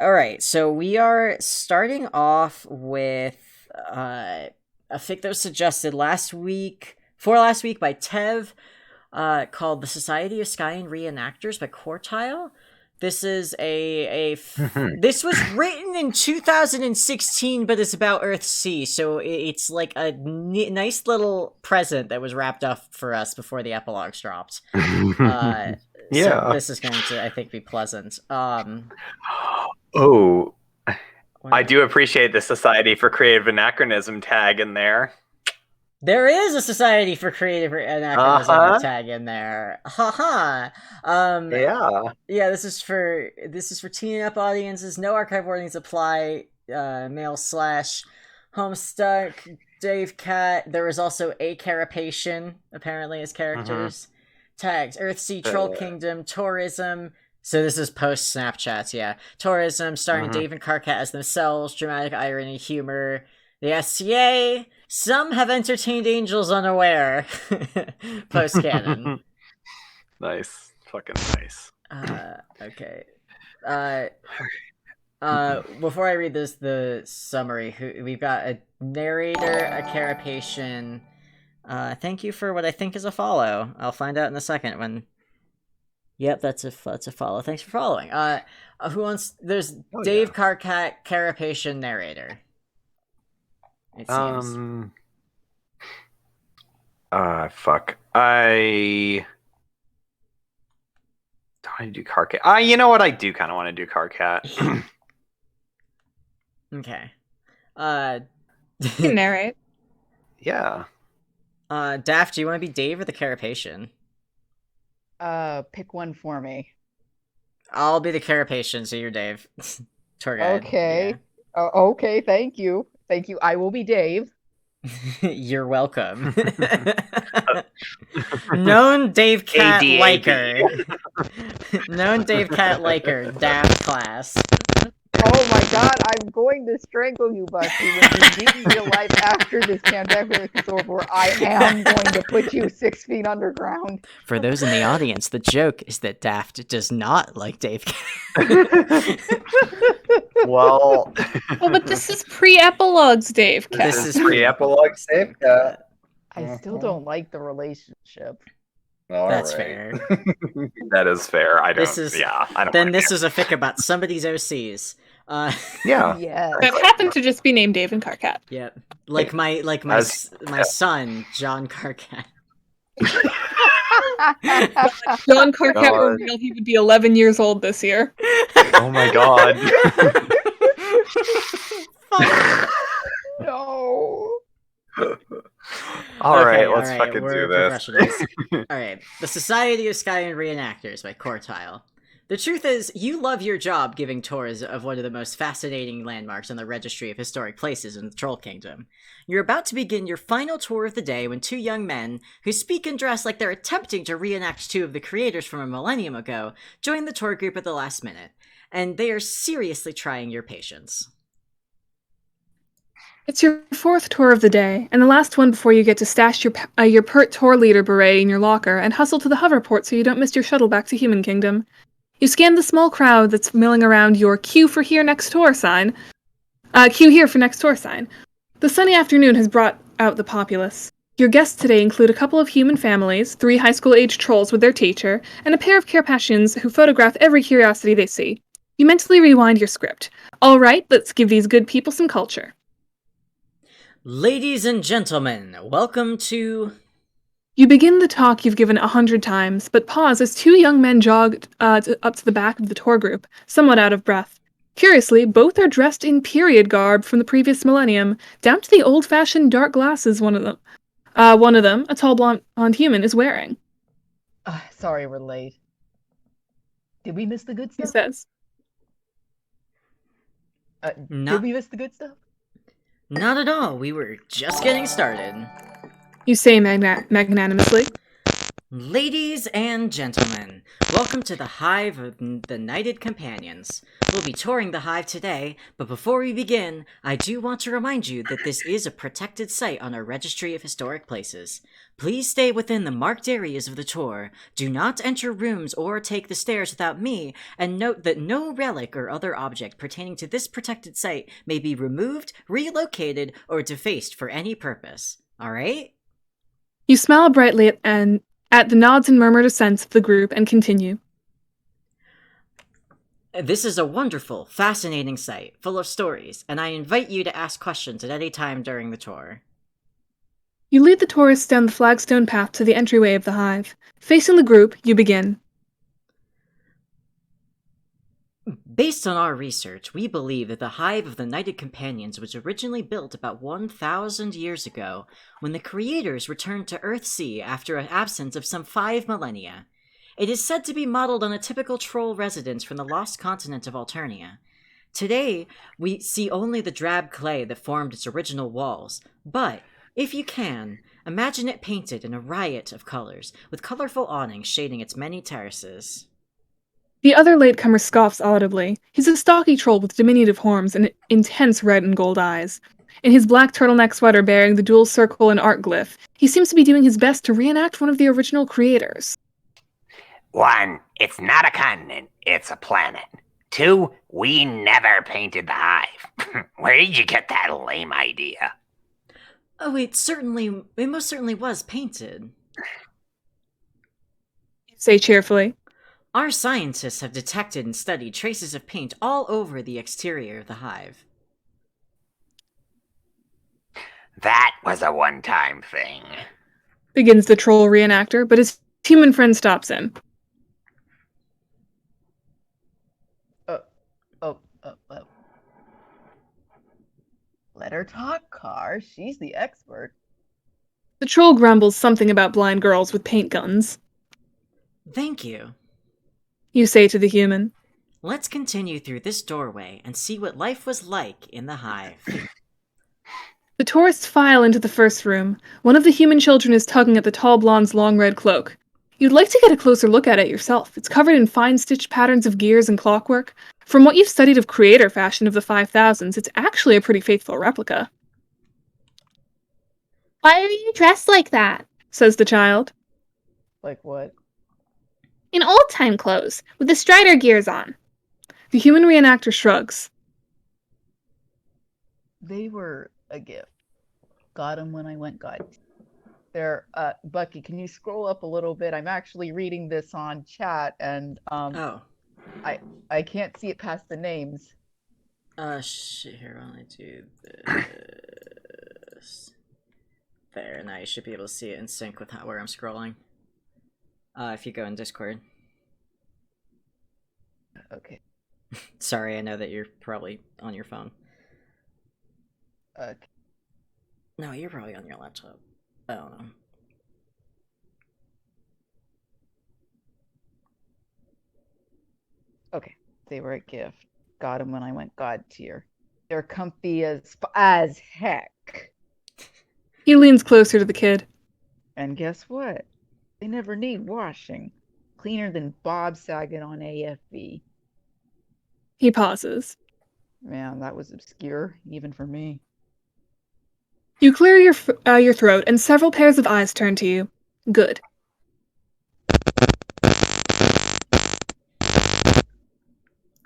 All right, so we are starting off with a fic that was suggested last week by Tev, called "The Society of Skaian Reenactors" by Quartile. This is this was written in 2016, but it's about Earthsea, so it's like a nice little present that was wrapped up for us before the epilogues dropped. So Yeah. this is going to, I think, be pleasant. Oh, I What? do appreciate the Society for Creative Anachronism tag in there. There is a Society for Creative Anachronism Uh-huh. tag in there. Haha. Um, Yeah. yeah, this is for teen up audiences. No archive warnings apply. Male slash Homestuck, Dave Cat. There was also a Carapacian, apparently, as Mm-hmm. characters. Tags Earthsea, Troll Kingdom, Tourism. So this is post Snapchats, yeah. Tourism, starring Mm-hmm. Dave and Carcat as themselves, dramatic irony, humor. The SCA. Some have entertained angels unaware. Post canon. Nice. Fucking nice. Okay. Uh, Before I read the summary, we've got a narrator, a carapacian. Thank you for what I think is a follow. I'll find out in a second when. Yep, that's a follow. Thanks for following. Who wants? There's Oh Dave yeah. Carcat, carapacian narrator. It seems. Fuck. Do I do Carcat? You know what? I do kind of want to do Carcat. Okay. You can narrate. Yeah. Daft, do you want to be Dave or the carapacian? Pick one for me. I'll be the carapacian, so you're Dave. Tour guide. Okay. Okay, thank you. Thank you. I will be Dave. Yeah. You're welcome. Known Dave Cat ADAB. Liker. Known Dave Cat Liker, Daft class. Oh my god, I'm going to strangle you, Bucky, when you meet in real life after this pandemic is over. I am going to put you 6 feet underground. For those in the audience, the joke is that Daft does not like Dave Cat. Well, But this is pre-epilogues, Dave. this This is is pre-epilogue save. I still don't like the relationship. That's fair. That is fair. I don't. This is- yeah. I don't. Then wanna this is a fic about somebody's OCs. Yeah. Yes. That happened to just be named Dave and Carcat. Yep. Like my As- my son, John Carcat. John Carcat God. revealed he would be 11 years old this year. Oh my god. No. All right, Okay, let's fucking we're do this. professionals. Alright. The Society of Skaian Reenactors by Quartile. The truth is, you love your job giving tours of one of the most fascinating landmarks on the Registry of Historic Places in the Troll Kingdom. You're about to begin your final tour of the day when two young men, who speak and dress like they're attempting to reenact two of the creators from a millennium ago, join the tour group at the last minute. And they are seriously trying your patience. It's your fourth tour of the day, and the last one before you get to stash your pert tour leader beret in your locker and hustle to the hoverport so you don't miss your shuttle back to Human Kingdom. You scan the small crowd that's milling around your queue for here next tour sign. Queue here for next tour sign. The sunny afternoon has brought out the populace. Your guests today include a couple of human families, 3 high school-aged trolls with their teacher, and a pair of Carpassians who photograph every curiosity they see. You mentally rewind your script. All right, let's give these good people some culture. Ladies and gentlemen, welcome to... You begin the talk you've given 100 times, but pause as 2 young men jog up to the back of the tour group, somewhat out of breath. Curiously, both are dressed in period garb from the previous millennium, down to the old-fashioned dark glasses one of them, a tall blonde human, is wearing. Sorry we're late. Did we miss the good He stuff? says. Did we miss the good stuff? Not at all, we were just getting started. You say magnanimously. Ladies and gentlemen, welcome to the Hive of the Knighted Companions. We'll be touring the hive today, but before we begin, I do want to remind you that this is a protected site on our Registry of Historic Places. Please stay within the marked areas of the tour, do not enter rooms or take the stairs without me, and note that no relic or other object pertaining to this protected site may be removed, relocated, or defaced for any purpose. Alright? You smile brightly at the nods and murmured assents of the group and continue. This is a wonderful, fascinating site, full of stories, and I invite you to ask questions at any time during the tour. You lead the tourists down the flagstone path to the entryway of the hive. Facing the group, you begin. Based on our research, we believe that the Hive of the Knighted Companions was originally built about 1,000 years ago, when the creators returned to Earthsea after an absence of some 5 millennia. It is said to be modeled on a typical troll residence from the lost continent of Alternia. Today, we see only the drab clay that formed its original walls, but, if you can, imagine it painted in a riot of colors, with colorful awnings shading its many terraces. The other latecomer scoffs audibly. He's a stocky troll with diminutive horns and intense red and gold eyes. In his black turtleneck sweater bearing the dual circle and art glyph, he seems to be doing his best to reenact one of the original creators. 1, it's not a continent, it's a planet. 2, we never painted the hive. Where did you get that lame idea? Oh, it most certainly was painted. You say cheerfully. Our scientists have detected and studied traces of paint all over the exterior of the hive. That was a one-time thing. Begins the troll reenactor, but his human friend stops him. Let her talk, Car. She's the expert. The troll grumbles something about blind girls with paint guns. Thank you. You say to the human. Let's continue through this doorway and see what life was like in the hive. The tourists file into the first room. One of the human children is tugging at the tall blonde's long red cloak. You'd like to get a closer look at it yourself. It's covered in fine stitched patterns of gears and clockwork. From what you've studied of creator fashion of the 5000s, it's actually a pretty faithful replica. Why are you dressed like that? Says the child. Like what? In old-time clothes, with the strider gears on. The human reenactor shrugs. They were a gift. Got them when I went God. There, Bucky, can you scroll up a little bit? I'm actually reading this on chat, and Oh. I can't see it past the names. Shit, here, I'll only do this. There, now you should be able to see it in sync with where I'm scrolling. If you go in Discord. Okay. Sorry, I know that you're probably on your phone. Okay. No, you're probably on your laptop. I don't know. Okay. They were a gift. Got them when I went God tier. They're comfy as heck. He leans closer to the kid. And guess what? They never need washing. Cleaner than Bob Saget on AFV. He pauses. Man, that was obscure, even for me. You clear your throat, and several pairs of eyes turn to you. Good.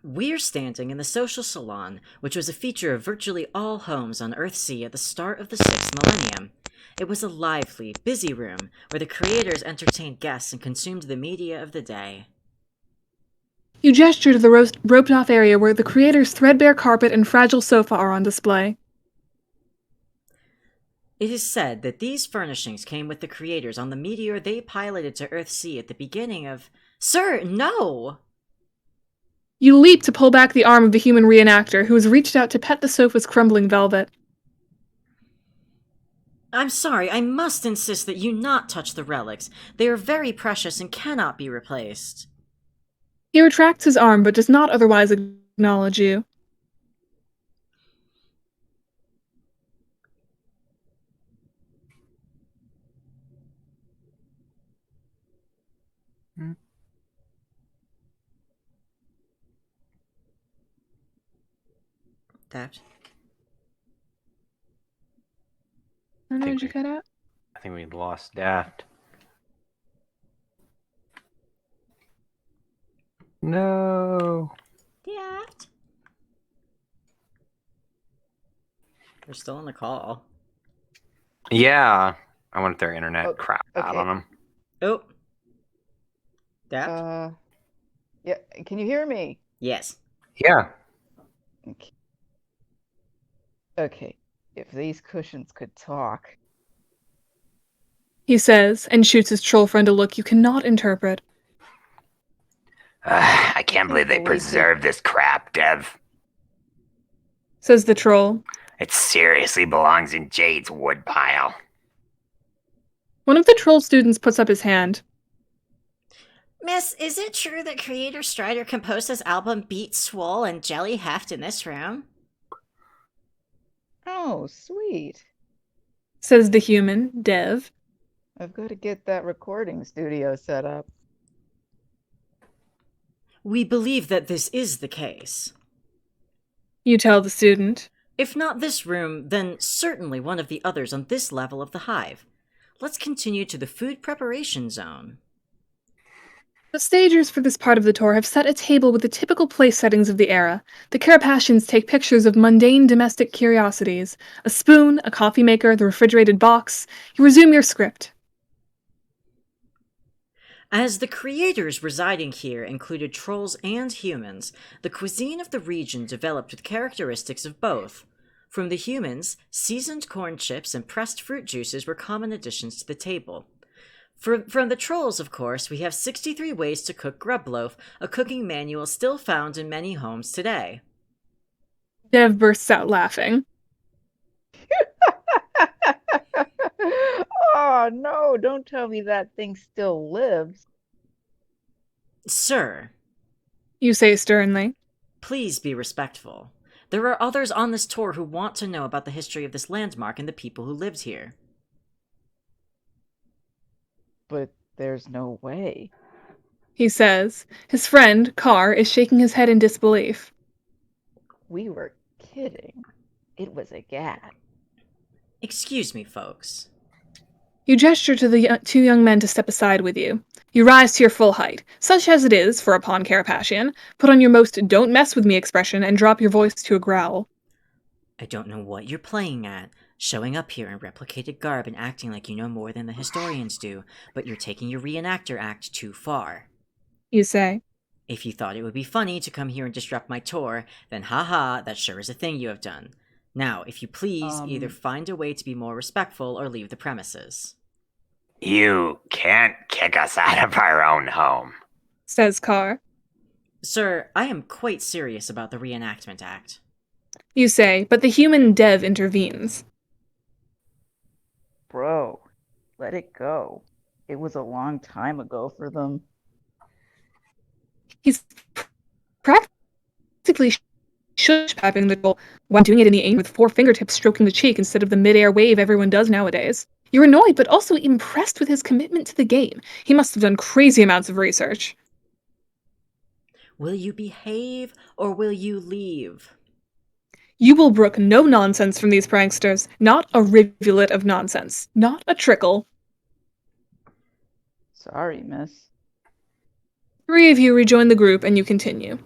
We're standing in the social salon, which was a feature of virtually all homes on Earthsea at the start of the 6th millennium. It was a lively, busy room where the creators entertained guests and consumed the media of the day. You gesture to the roped-off area where the creator's threadbare carpet and fragile sofa are on display. It is said that these furnishings came with the creators on the meteor they piloted to Earthsea at the beginning of... Sir, no! You leap to pull back the arm of the human reenactor, who has reached out to pet the sofa's crumbling velvet. I'm sorry, I must insist that you not touch the relics. They are very precious and cannot be replaced. He retracts his arm, but does not otherwise acknowledge you. Daft? I don't know, Think did you cut out? I think we lost Daft. No. Daft? They're still on the call. Yeah. I wonder if their internet Oh, crap out okay. on them. Oh. Daft? Yeah, can you hear me? Yes. Yeah. Okay. Okay, if these cushions could talk. He says, and shoots his troll friend a look you cannot interpret. I can't believe they believe preserved this crap, Dev. Says the troll. It seriously belongs in Jade's woodpile. One of the troll students puts up his hand. Miss, is it true that creator Strider composed his album Beat Swole and Jelly Heft in this room? Oh, sweet. Says the human, Dev. I've got to get that recording studio set up. We believe that this is the case. You tell the student. If not this room, then certainly one of the others on this level of the hive. Let's continue to the food preparation zone. The stagers for this part of the tour have set a table with the typical place settings of the era. The Carapashians take pictures of mundane domestic curiosities. A spoon, a coffee maker, the refrigerated box. You resume your script. As the creators residing here included trolls and humans, the cuisine of the region developed with characteristics of both. From the humans, seasoned corn chips and pressed fruit juices were common additions to the table. From the trolls, of course, we have 63 ways to cook grub loaf, a cooking manual still found in many homes today. Dev bursts out laughing. Oh, no, don't tell me that thing still lives. Sir, You say sternly. please be respectful. There are others on this tour who want to know about the history of this landmark and the people who lived here. But there's no way. He says. His friend, Carr, is shaking his head in disbelief. We were kidding. It was a gag. Excuse me, folks. You gesture to the two young men to step aside with you. You rise to your full height, such as it is for a pawn Carapashian. Put on your most don't mess with me expression and drop your voice to a growl. I don't know what you're playing at, showing up here in replicated garb and acting like you know more than the historians do, but you're taking your reenactor act too far. You say. If you thought it would be funny to come here and disrupt my tour, then haha, that sure is a thing you have done. Now, if you please, either find a way to be more respectful or leave the premises. You can't kick us out of our own home. Says Carr. Sir, I am quite serious about the Reenactment Act. You say, but the human Dev intervenes. Bro, let it go. It was a long time ago for them. He's practically shush-papping the troll while doing it in the aim with 4 fingertips stroking the cheek instead of the mid-air wave everyone does nowadays. You're annoyed, but also impressed with his commitment to the game. He must have done crazy amounts of research. Will you behave or will you leave? You will brook no nonsense from these pranksters. Not a rivulet of nonsense. Not a trickle. Sorry, miss. 3 of you rejoin the group and you continue.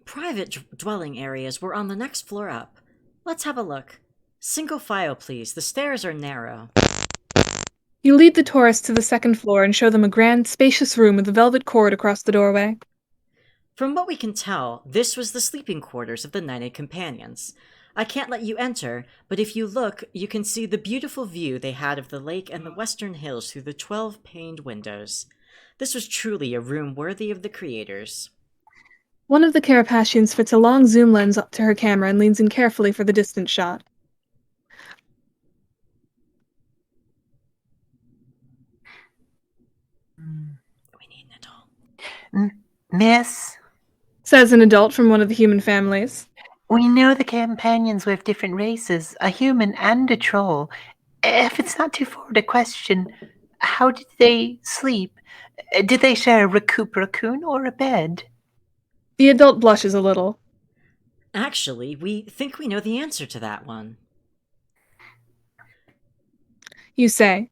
Private dwelling areas were on the next floor up. Let's have a look. Single file, please. The stairs are narrow. You lead the tourists to the 2nd floor and show them a grand, spacious room with a velvet cord across the doorway. From what we can tell, this was the sleeping quarters of the Knighted Companions. I can't let you enter, but if you look, you can see the beautiful view they had of the lake and the western hills through the 12-paned windows. This was truly a room worthy of the creators. One of the Carapashians fits a long zoom lens up to her camera and leans in carefully for the distant shot. We need an adult. Miss, Says an adult from one of the human families. we know the companions were of different races, a human and a troll. If it's not too forward a question, how did they sleep? Did they share a recoup raccoon or a bed? The adult blushes a little. Actually, we think we know the answer to that one. You say.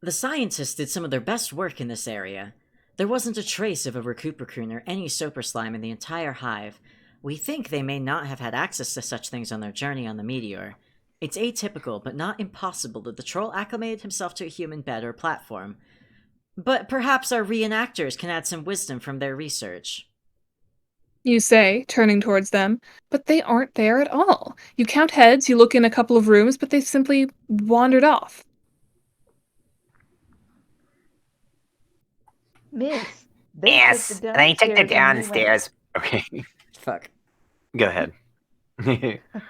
The scientists did some of their best work in this area. There wasn't a trace of a Recuperacoon or any Soper slime in the entire hive. We think they may not have had access to such things on their journey on the meteor. It's atypical, but not impossible that the troll acclimated himself to a human bed or platform. But perhaps our reenactors can add some wisdom from their research. You say, turning towards them, but they aren't there at all. You count heads, you look in a couple of rooms, but they simply wandered off. Miss, they Yes, took the they took the downstairs when we went- downstairs. Okay, Fuck. go ahead.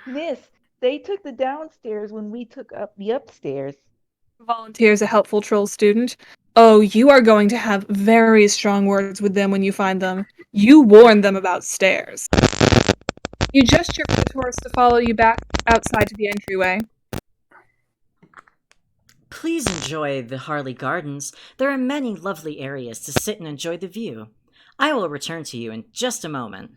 Miss, they took the downstairs when we took up the upstairs. Volunteers a helpful troll student. Oh, you are going to have very strong words with them when you find them. You warned them about stairs. You gesture for the tourists to follow you back outside to the entryway. Please enjoy the Harley Gardens. There are many lovely areas to sit and enjoy the view. I will return to you in just a moment.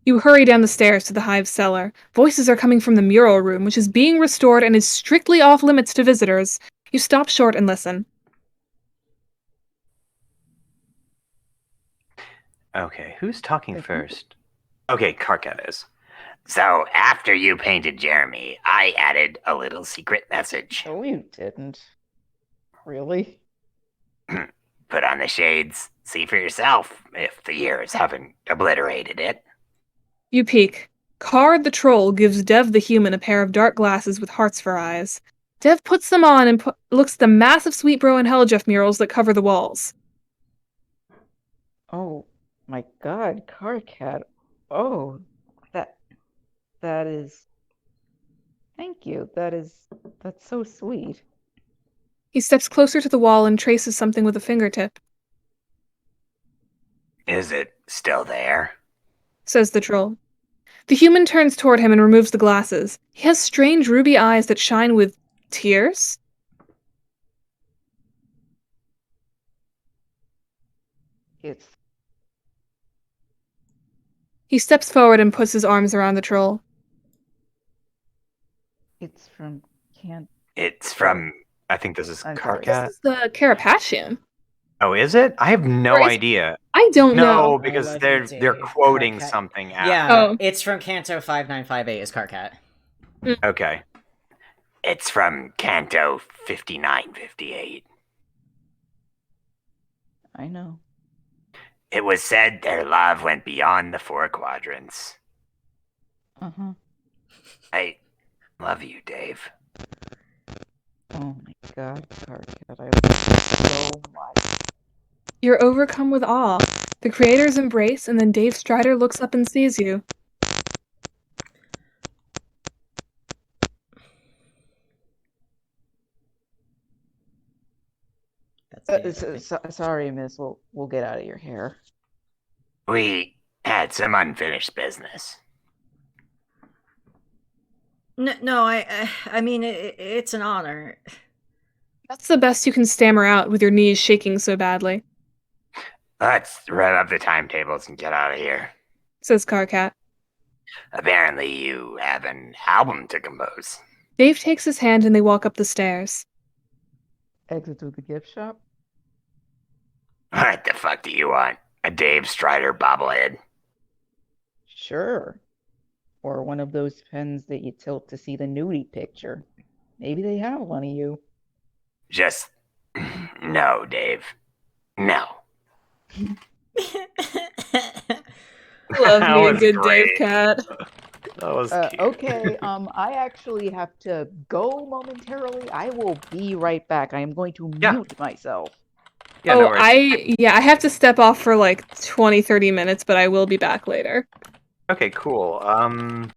You hurry down the stairs to the hive cellar. Voices are coming from the mural room, which is being restored and is strictly off limits to visitors. You stop short and listen. Okay, who's talking first? Okay, Karkat is. So after you painted Jeremy, I added a little secret message. No, you didn't. Really? Put on the shades, see for yourself if the years haven't obliterated it. You peek. Card the troll gives Dev the human a pair of dark glasses with hearts for eyes. Dev puts them on and looks at the massive Sweetbro and Helljeff murals that cover the walls. Oh my God, Carcat. Oh, that is. Thank you. That's so sweet. He steps closer to the wall and traces something with a fingertip. Is it still there? Says the troll. The human turns toward him and removes the glasses. He has strange ruby eyes that shine with tears. It's He steps forward and puts his arms around the troll. from Can't. It's from. I think this is I'm sorry. Karkat. This is the Carapatian. Oh, is it? I have no Or is- idea. I don't No, know. because I love they're you, Dave. they're quoting Karkat. something out. Yeah, Oh. it's from Canto 5958 is Karkat. Okay. It's from Canto 5958. I know. It was said their love went beyond the four quadrants. Uh-huh. I love you, Dave. Oh my God, Carcat. I love you so much. You're overcome with awe. The creators embrace, and then Dave Strider looks up and sees you. That's Sorry, Miss. We'll get out of your hair. We had some unfinished business. No, I mean, it's an honor. That's the best you can stammer out with your knees shaking so badly, Let's rev up the timetables and get out of here. says Carcat. Apparently, you have an album to compose. Dave takes his hand and they walk up the stairs. Exit to the gift shop? What the fuck do you want? A Dave Strider bobblehead? Sure. Or one of those pens that you tilt to see the nudie picture. Maybe they have one of you. Just no, Dave. No. Love That me a was good great. Dave Cat. That was cute. Okay, I actually have to go momentarily. I will be right back. I am going to Yeah. mute myself. Yeah, no Oh, worries. I have to step off for like 20-30 minutes, but I will be back later. Okay, cool.